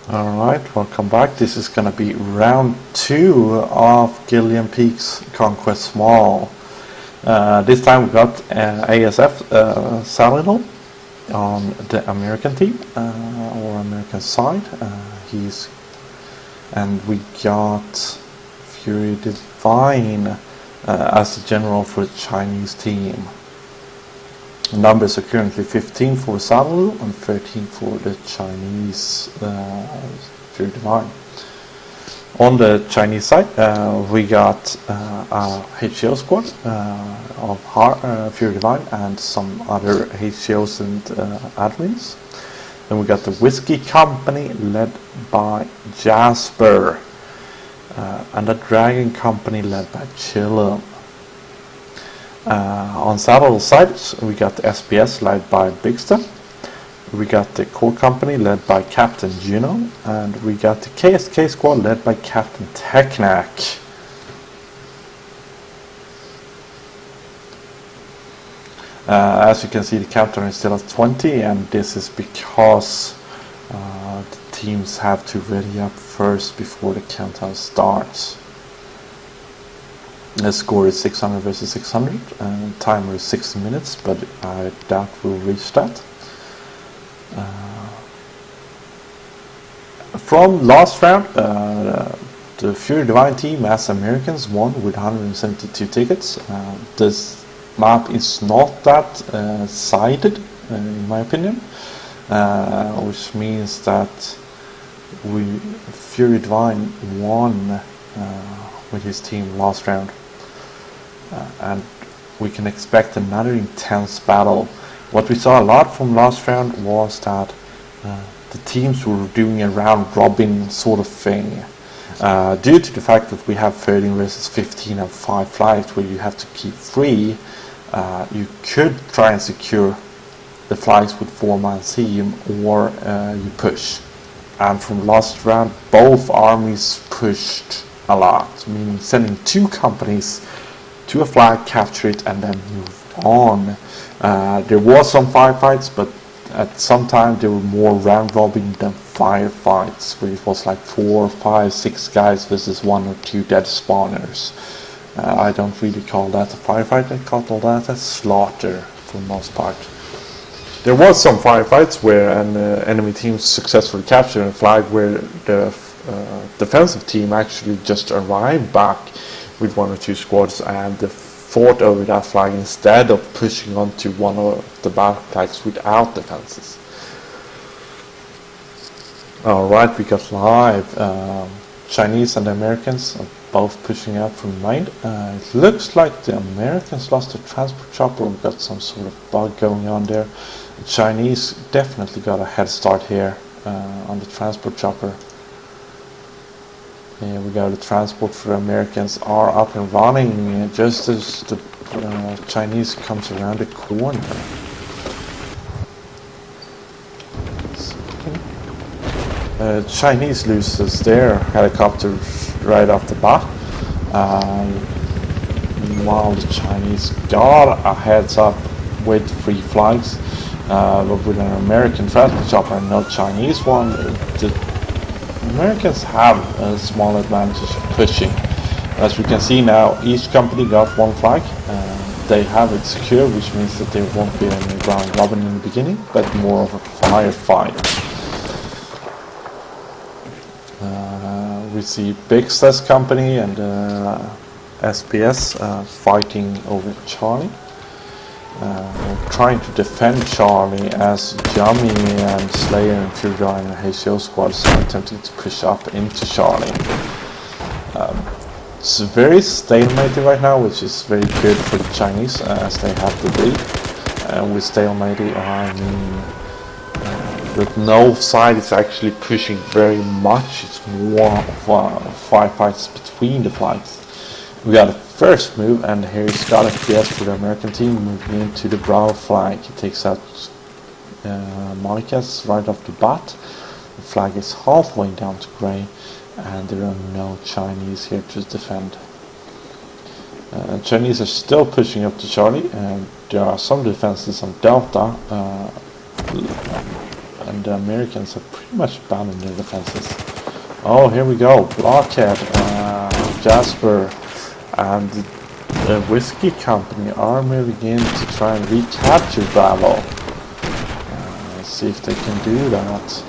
Alright, welcome back. This is gonna be round 2 of Gillian Peak's Conquest Small. This time we got ASF Salidal on the American team, or American side. And we got Fury Divine as the general for the Chinese team. The numbers are currently 15 for Salidal and 13 for the Chinese Fury Divine. On the Chinese side, we got a HCO squad of Fury Divine and some other HCOs and admins. Then we got the Whiskey Company led by Jasper and the Dragon Company led by Chillum. On Saddle sides, we got the SPS led by Bigster. We got the Core Company led by Captain Juno, and we got the KSK squad led by Captain Teknak. As you can see, the countdown is still at 20, and this is because the teams have to ready up first before the countdown starts. The score is 600 versus 600, and timer is 60 minutes, but I doubt we'll reach that. From last round, the Fury Divine team as Americans won with 172 tickets. This map is not that sided, in my opinion, which means that Fury Divine won with his team last round. And we can expect another intense battle. What we saw a lot from last round was that the teams were doing a round robin sort of thing. Due to the fact that we have 13 versus 15 and 5 flags where you have to keep 3, you could try and secure the flags with 4-man team, or you push. And from last round, both armies pushed a lot, meaning sending 2 companies to a flag, capture it, and then move on. There was some firefights, but at some time there were more round robin than firefights, where it was like 4, 5, 6 guys versus 1 or 2 dead spawners. I don't really call that a firefight. I call that a slaughter for the most part. There was some firefights where an enemy team successfully captured a flag where the defensive team actually just arrived back with 1 or 2 squads and fought over that flag instead of pushing onto one of the back flags without defenses. Alright, we got live. Chinese and Americans are both pushing out from main. It looks like the Americans lost the transport chopper. We got some sort of bug going on there. The Chinese definitely got a head start here on the transport chopper. Here we go, the transport for Americans are up and running just as the Chinese comes around the corner. Chinese loses their helicopters right off the bat. Meanwhile, the Chinese got a heads up with 3 flags, but with an American transport chopper and no Chinese one, the Americans have a small advantage pushing. As we can see now, each company got 1 flag. They have it secure, which means that there won't be any round robin in the beginning, but more of a firefight. We see Big Stas Company and SPS fighting over Charlie. Trying to defend Charlie as Yummy and Slayer and Fury Divine and HCO squads are attempting to push up into Charlie. It's very stalemated right now, which is very good for the Chinese as they have the lead. And with stalemated, I mean that no side is actually pushing very much. It's more of firefights between the flags. We got a first move, and here is got FPS for the American team moving into the Bravo flag. He takes out Monica's right off the bat. The flag is halfway down to grey, and there are no Chinese here to defend. Chinese are still pushing up to Charlie, and there are some defenses on Delta. and the Americans have pretty much abandoned their defenses. Oh, here we go. Blockhead, Jasper, and the Whiskey Company are moving in to try and recapture Bravo. Let's see if they can do that.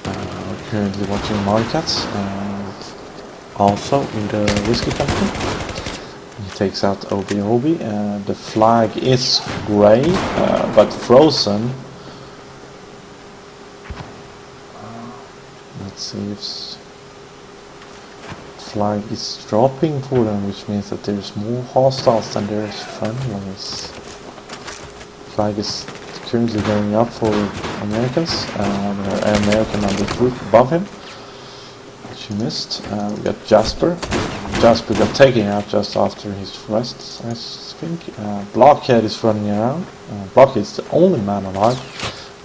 We're currently watching markets, and also in the Whiskey Company. He takes out Obi. The flag is grey, but frozen. Let's see if flag is dropping for them, which means that there's more hostiles than there is friendlies. Flag is currently going up for Americans. There are an American on the roof above him, which he missed. We got Jasper. Jasper got taken out just after his rest, I think. Blockhead is running around. Blockhead is the only man alive,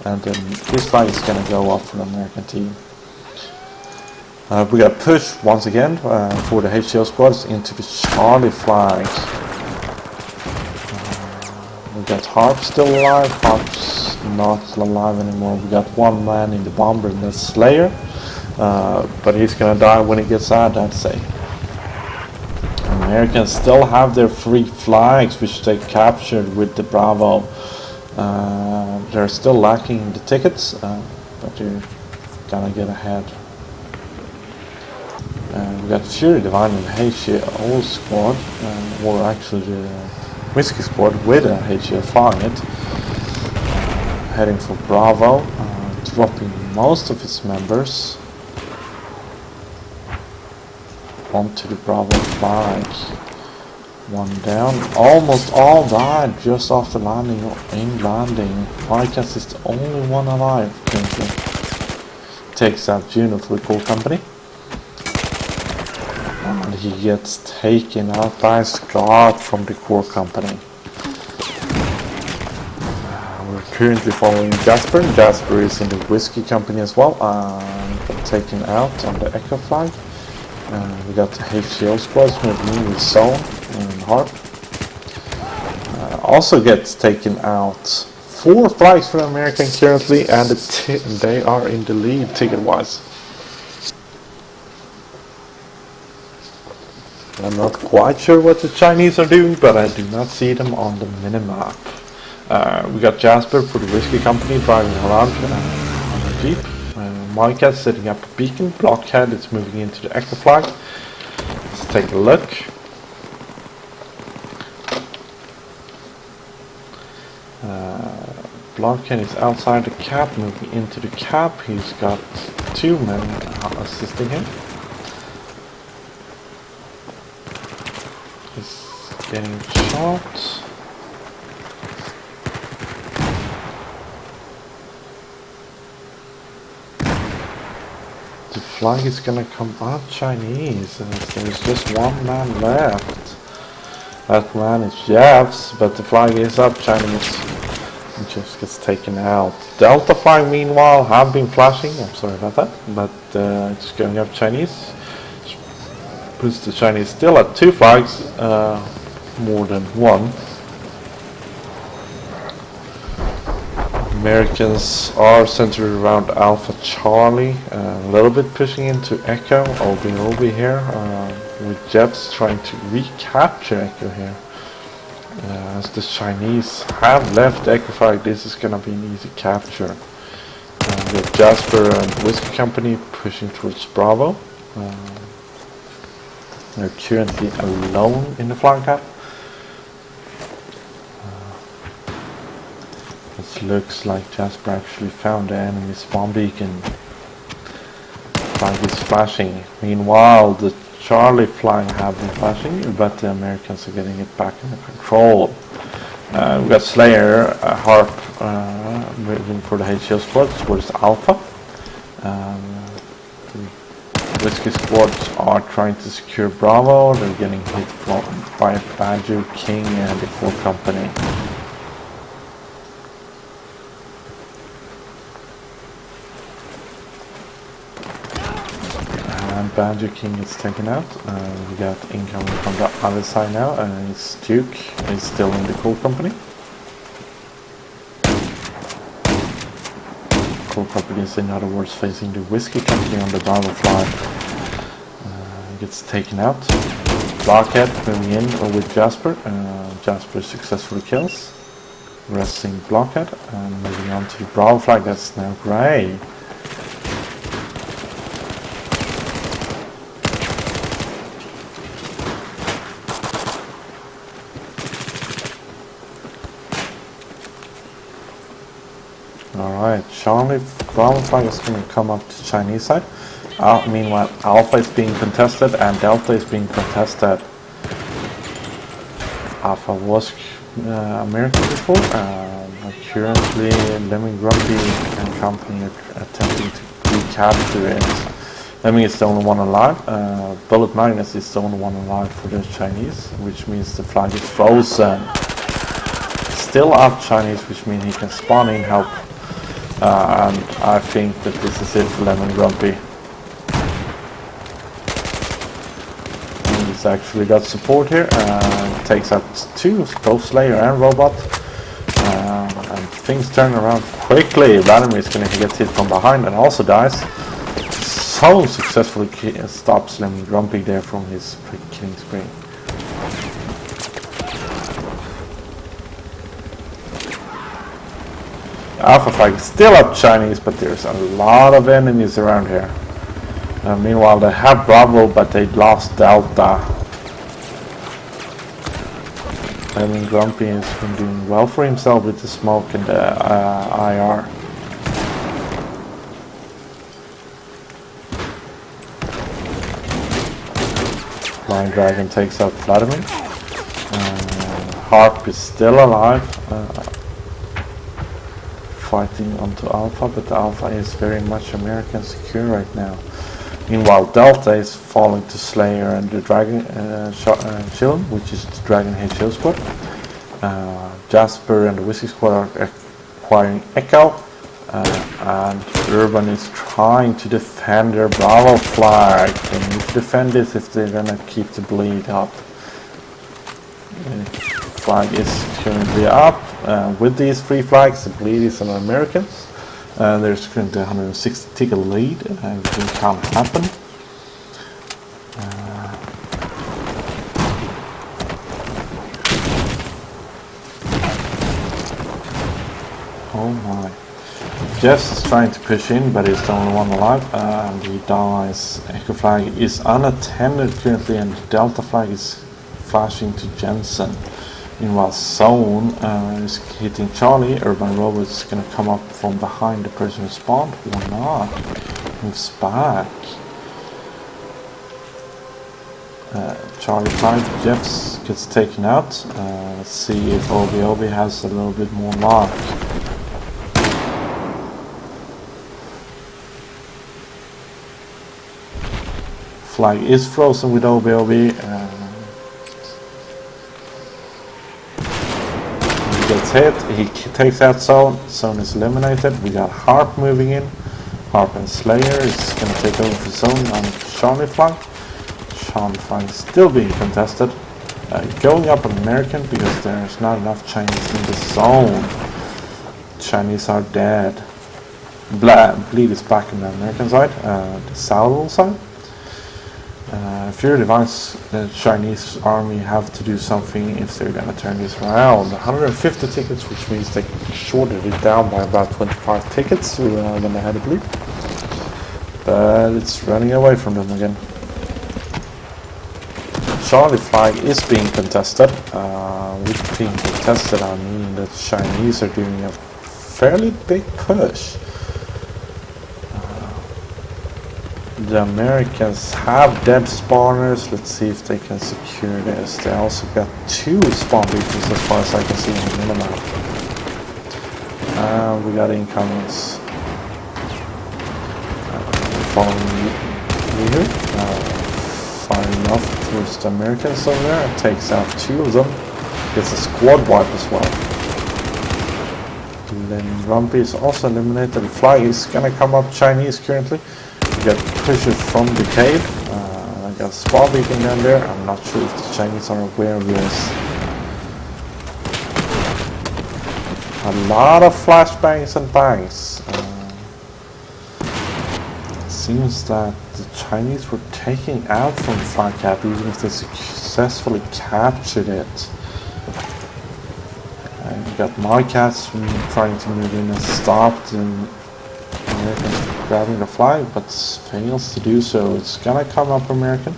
and this flag is going to go up for the American team. We got pushed once again for the HCO squads into the Charlie flag. We got Harp still alive. Harp's not alive anymore. We got one man in the bomber and the Slayer, but he's gonna die when he gets out, I'd say. Americans still have their 3 flags which they captured with the Bravo. They're still lacking the tickets, but they're gonna get ahead. We got Fury Divine and HCO squad, or actually the Whiskey squad with a HCO flying it, heading for Bravo, dropping most of its members onto the Bravo flag. One down, almost all died just after landing. Marcus is the only one alive currently. Takes out Juno for the Core Company. And he gets taken out by Scott from the Core Company. We're currently following Jasper. Jasper is in the Whiskey Company as well. Taken out on the Echo flag. We got the HCO squads moving in with Zone and Harp. Also gets taken out. 4 flags for American currently, and they are in the lead ticket-wise. I'm not quite sure what the Chinese are doing, but I do not see them on the minimap. We got Jasper for the Whiskey Company driving around on a Jeep. Micah setting up a beacon. Blockhead is moving into the Echo flag. Let's take a look. Blockhead is outside the cap, moving into the cap. He's got 2 men assisting him. He's getting shot. The flag is gonna come out Chinese, and there's just 1 man left. That man is Jeffs, but the flag is up Chinese. It just gets taken out. Delta flag, meanwhile, have been flashing. I'm sorry about that, but it's going up Chinese. Puts the Chinese still at 2 flags, more than 1. Americans are centered around Alpha Charlie, a little bit pushing into Echo. Obi here, with Jeffs trying to recapture Echo here. As the Chinese have left Echo flag, this is gonna be an easy capture. We have Jasper and Whiskey Company pushing towards Bravo. They're currently alone in the flag cap. It looks like Jasper actually found the enemy's bomb beacon. Flag is flashing. Meanwhile, the Charlie flag have been flashing, but the Americans are getting it back under control. We got Slayer, Harp moving for the HCO squad towards Alpha. The Whiskey squads are trying to secure Bravo. They're getting hit by Badger, King, and the Core Company. Badger King is taken out. We got incoming from the other side now, and it's Duke is still in the Core Company. control properties, in other words, facing the Whiskey Company on the Bravo flag. Gets taken out. Blockhead moving in with Jasper. Jasper successfully kills. Resting Blockhead and moving on to the Bravo flag. That's now Gray. Alright, Charlie Bravo flag is going to come up to Chinese side. Meanwhile, Alpha is being contested and Delta is being contested. Alpha was American before, currently Lemming Grumpy and company are attempting to recapture it. Lemming is the only one alive. Bullet Magnus is the only one alive for the Chinese, which means the flag is frozen. Still up Chinese, which means he can spawn in help. And I think that this is it for Lemming Grumpy. He's actually got support here and takes out two, both Slayer and Robot. And things turn around quickly. Vladimir is going to get hit from behind and also dies. So successfully stops Lemming Grumpy there from his killing spree. Alpha flag is still up Chinese, but there's a lot of enemies around here. Meanwhile, they have Bravo, but they lost Delta. Lemming Grumpy has been doing well for himself with the smoke and the IR. Blind Dragon takes out Vladimir. Harp is still alive. Fighting onto Alpha, but the Alpha is very much American secure right now. Meanwhile, Delta is falling to Slayer and the Dragon Shield, which is the Dragon Head Shield Squad. Jasper and the Whiskey Squad are acquiring Echo, and Urban is trying to defend their Bravo flag. They need to defend this if they're gonna keep the bleed up. Flag is currently up. With these three flags, the bleed is on Americans. There's currently 160 ticket lead. Everything can't happen. Oh my. Jeffs is trying to push in, but he's the only one alive. And he dies. Echo flag is unattended currently, and the Delta flag is flashing to Jensen. Meanwhile, Zone is hitting Charlie. Urban Robot is going to come up from behind the person who spawned, or not. Moves back. Charlie 5, Jeffs gets taken out. Let's see if Obi has a little bit more luck. Flag is frozen with Obi. Gets hit, he takes out Zone is eliminated. We got Harp moving in. Harp and Slayer is going to take over for Zone on Charlie flag. Charlie flag is still being contested. Going up on American because there's not enough Chinese in the zone. Chinese are dead. Bleed is back on the American side, the Salvo side. Fury Divine's the Chinese army have to do something if they're gonna turn this around. 150 tickets, which means they shorted it down by about 25 tickets when they had a bleed. But it's running away from them again. Charlie flag is being contested. With being contested, I mean that Chinese are doing a fairly big push. The Americans have dead spawners. Let's see if they can secure this. They also got 2 spawn beacons as far as I can see in the minimap. We got incomings. Following me here. Firing off towards the Americans over there. It takes out 2 of them. Gets a squad wipe as well. Then Grumpy is also eliminated. The flag is gonna come up Chinese currently. We got pushes from the cave. I got a spawn beacon down there. I'm not sure if the Chinese are aware of this. A lot of flashbangs and bangs. seems that the Chinese were taking out from flag cap even if they successfully captured it. And you got Marcats trying to move in and stopped and Americans grabbing the flag, but fails to do so. It's gonna come up American.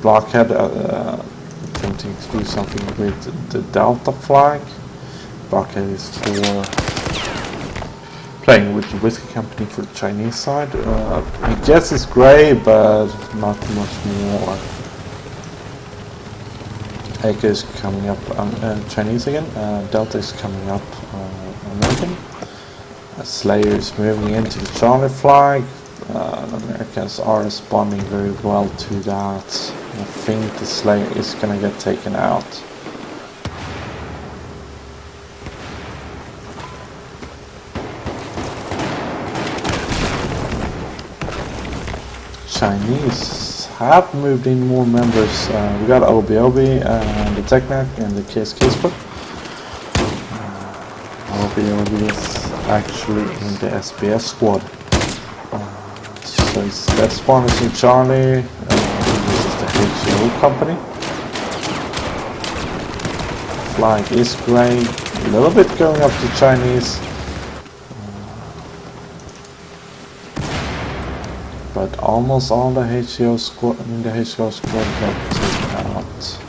Blockhead attempting to do something with the Delta flag. Blockhead is for playing with the whiskey company for the Chinese side. I guess it's gray, but not much more. Echo is coming up Chinese again. Delta is coming up American. Slayer is moving into the Charlie flag. The Americans are responding very well to that. I think the Slayer is gonna get taken out. Chinese have moved in more members. We got OBOB and the Technac and the KSK split. OBOB is actually in the SBS squad. So it's that spawn is in Charlie. This is the HO company. Flag is grey. A little bit going up to Chinese. But almost all the HO squad in the HO squad got taken out.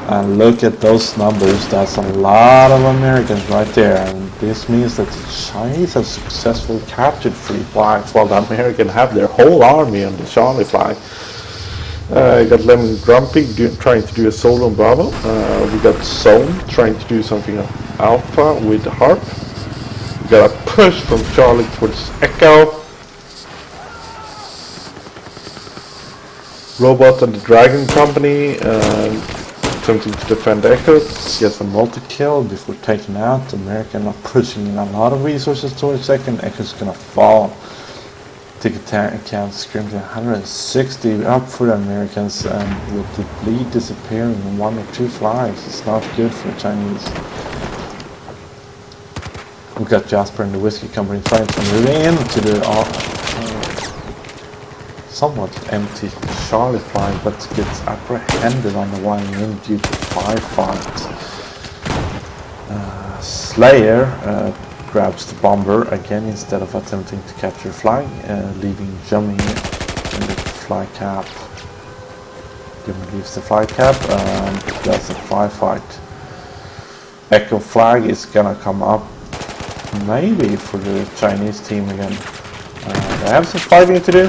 And look at those numbers, that's a lot of Americans right there. And this means that the Chinese have successfully captured 3 flags while the Americans have their whole army on the Charlie flag. You got Lemon Grumpy trying to do a solo on Bravo. We got Zone trying to do something on Alpha with the Harp. We got a push from Charlie towards Echo. Robot and the Dragon Company attempting to defend Echo. Gets a multi-kill before taking out. The American are pushing in a lot of resources towards Echo. Echo's gonna fall. Ticket count Scrim to 160 up for the Americans, and with the lead disappearing in 1 or 2 flags, it's not good for the Chinese. We got Jasper and the Whiskey Company trying to move into the somewhat empty Charlie flag, but gets apprehended on the way in due to firefight. Slayer grabs the bomber again instead of attempting to capture flag, leaving Jummy in the flag cap. Jummy leaves the flag cap and does a firefight. Echo flag is gonna come up maybe for the Chinese team again. They have some fighting to do.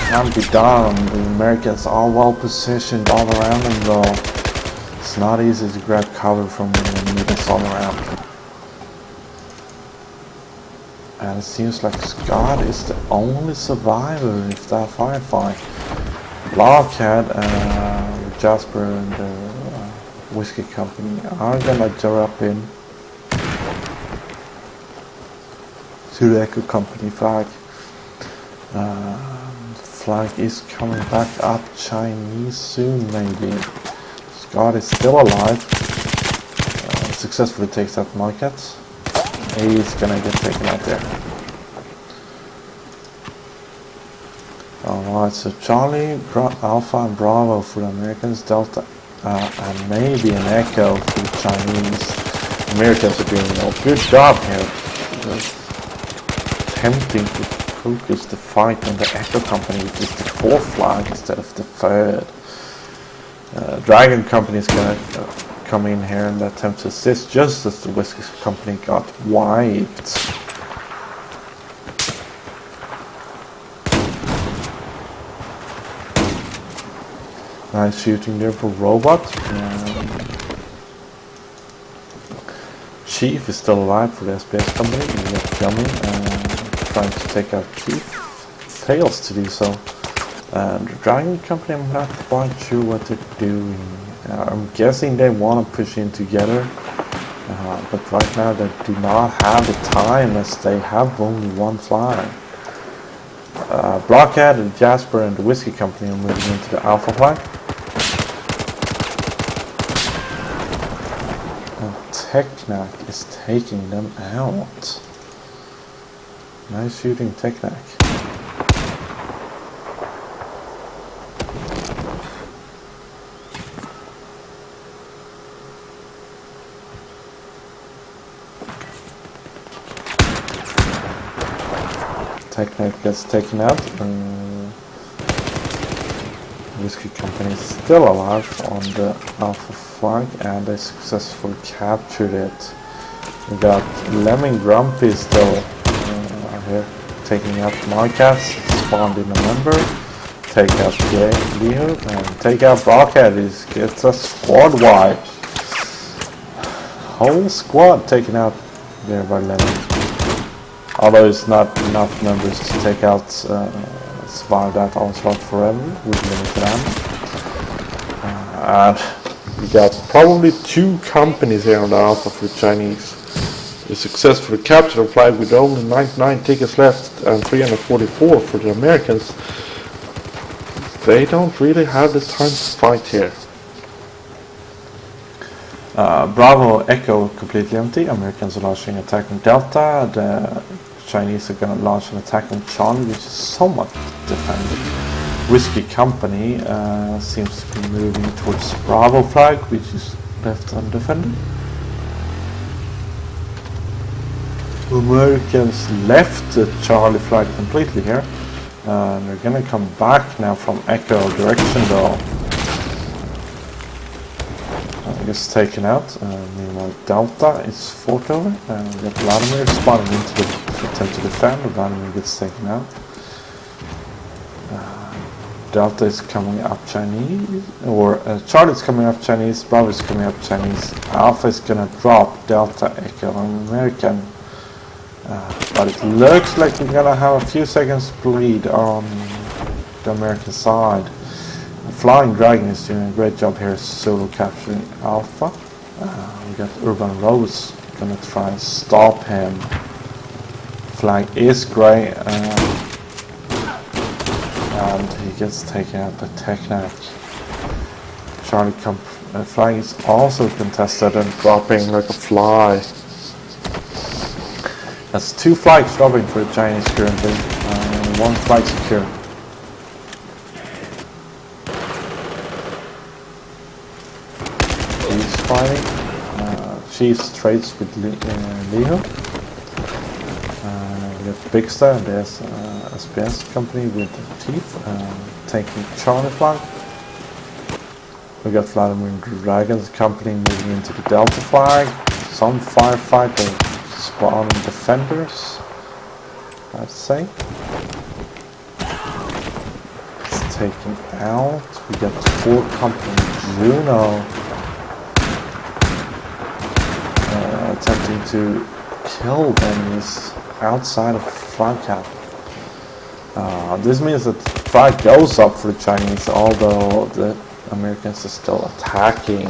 Can't be done. The Americans are well positioned all around them though. It's not easy to grab cover from units all around. And it seems like Scott is the only survivor of that firefight. Blockhead, Jasper and the Whiskey Company are gonna drop in to the Echo Company flag. Flag is coming back up Chinese soon maybe. Scott is still alive. Successfully takes out Market. He's gonna get taken out there. Alright, so Charlie, Alpha and Bravo for the Americans, Delta and maybe an Echo for the Chinese. Americans are doing a good job here. Attempting to focus the fight on the Echo Company, which is the 4th flag instead of the 3rd. Dragon Company is gonna come in here and attempt to assist just as the Whiskey Company got wiped. Nice shooting there for Robot. Chief is still alive for the SBS Company. We got Jummy trying to take out Chief. Fails to do so. And the Dragon Company, I'm not quite sure what they're doing. I'm guessing they want to push in together. But right now they do not have the time as they have only 1 flag. Blockhead and Jasper and the Whiskey Company are moving into the Alpha flag. Technac is taking them out. Nice shooting, Technac. Technac gets taken out. Whiskey Company is still alive on the Alpha flag, and they successfully captured it. We got Lemming Grumpy still here taking out Marcas, spawned in November. Take out Leo and take out Brockhead. He gets a squad wipe. Whole squad taken out there by Lemming. Although it's not enough members to take out survive that onslaught forever with limited ammo. And we got probably 2 companies here on the Alpha for the Chinese. They successfully captured the flag with only 99 tickets left and 344 for the Americans. They don't really have the time to fight here. Bravo Echo completely empty. Americans are launching an attack on Delta. The Chinese are going to launch an attack on Charlie, which is somewhat defended. Whiskey Company seems to be moving towards Bravo flag, which is left undefended. Americans left the Charlie flag completely here. They're going to come back now from Echo direction though. I guess taken out. Meanwhile, Delta is fought over. We got Vladimir spawning into the attempt to defend. Vladimir gets taken out. Delta is coming up Chinese, or Charlie's coming up Chinese. Bravo is coming up Chinese. Alpha is gonna drop Delta, Echo, and American. But it looks like we're gonna have a few seconds bleed on the American side. Flying Dragon is doing a great job here solo capturing Alpha. We got Urban Rose gonna try and stop him. Flag is grey and he gets taken out by Technac. Charlie flag is also contested and dropping like a fly. That's 2 flags dropping for the Chinese currently. 1 flag secure. Fighting. Chiefs trades with Leo. We got Big Star and there's SPS company with Chief taking Charlie flag. We got Vladimir Dragon's company moving into the Delta flag. Some firefighter spawning defenders, I'd say. It's taken out. We got 4 company Juno. Attempting to kill enemies outside of flag cap. This means that the flag goes up for the Chinese, although the Americans are still attacking.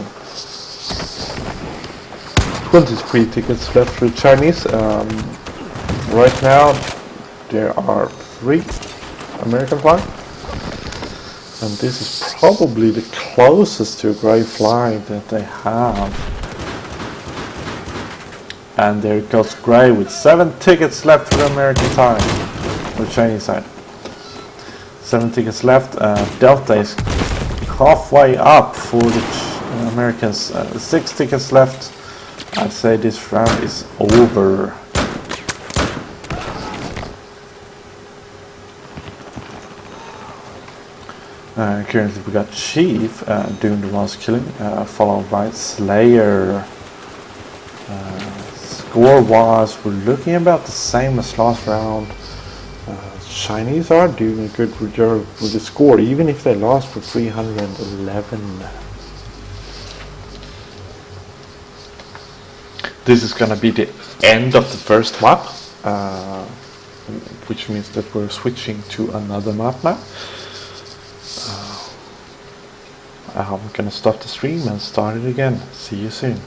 23 tickets left for the Chinese. Right now there are 3 American flags, and this is probably the closest to a grey flag that they have. And there goes Grey with 7 tickets left for the American side, or Chinese side. 7 tickets left. Delta is halfway up for the Americans. 6 tickets left. I'd say this round is over. Currently we got Chief doing the most killing, followed by Slayer. Score-wise, we're looking about the same as last round. Chinese are doing a good job with the score, even if they lost for 311. This is gonna be the end of the first map, which means that we're switching to another map now. I'm gonna stop the stream and start it again. See you soon.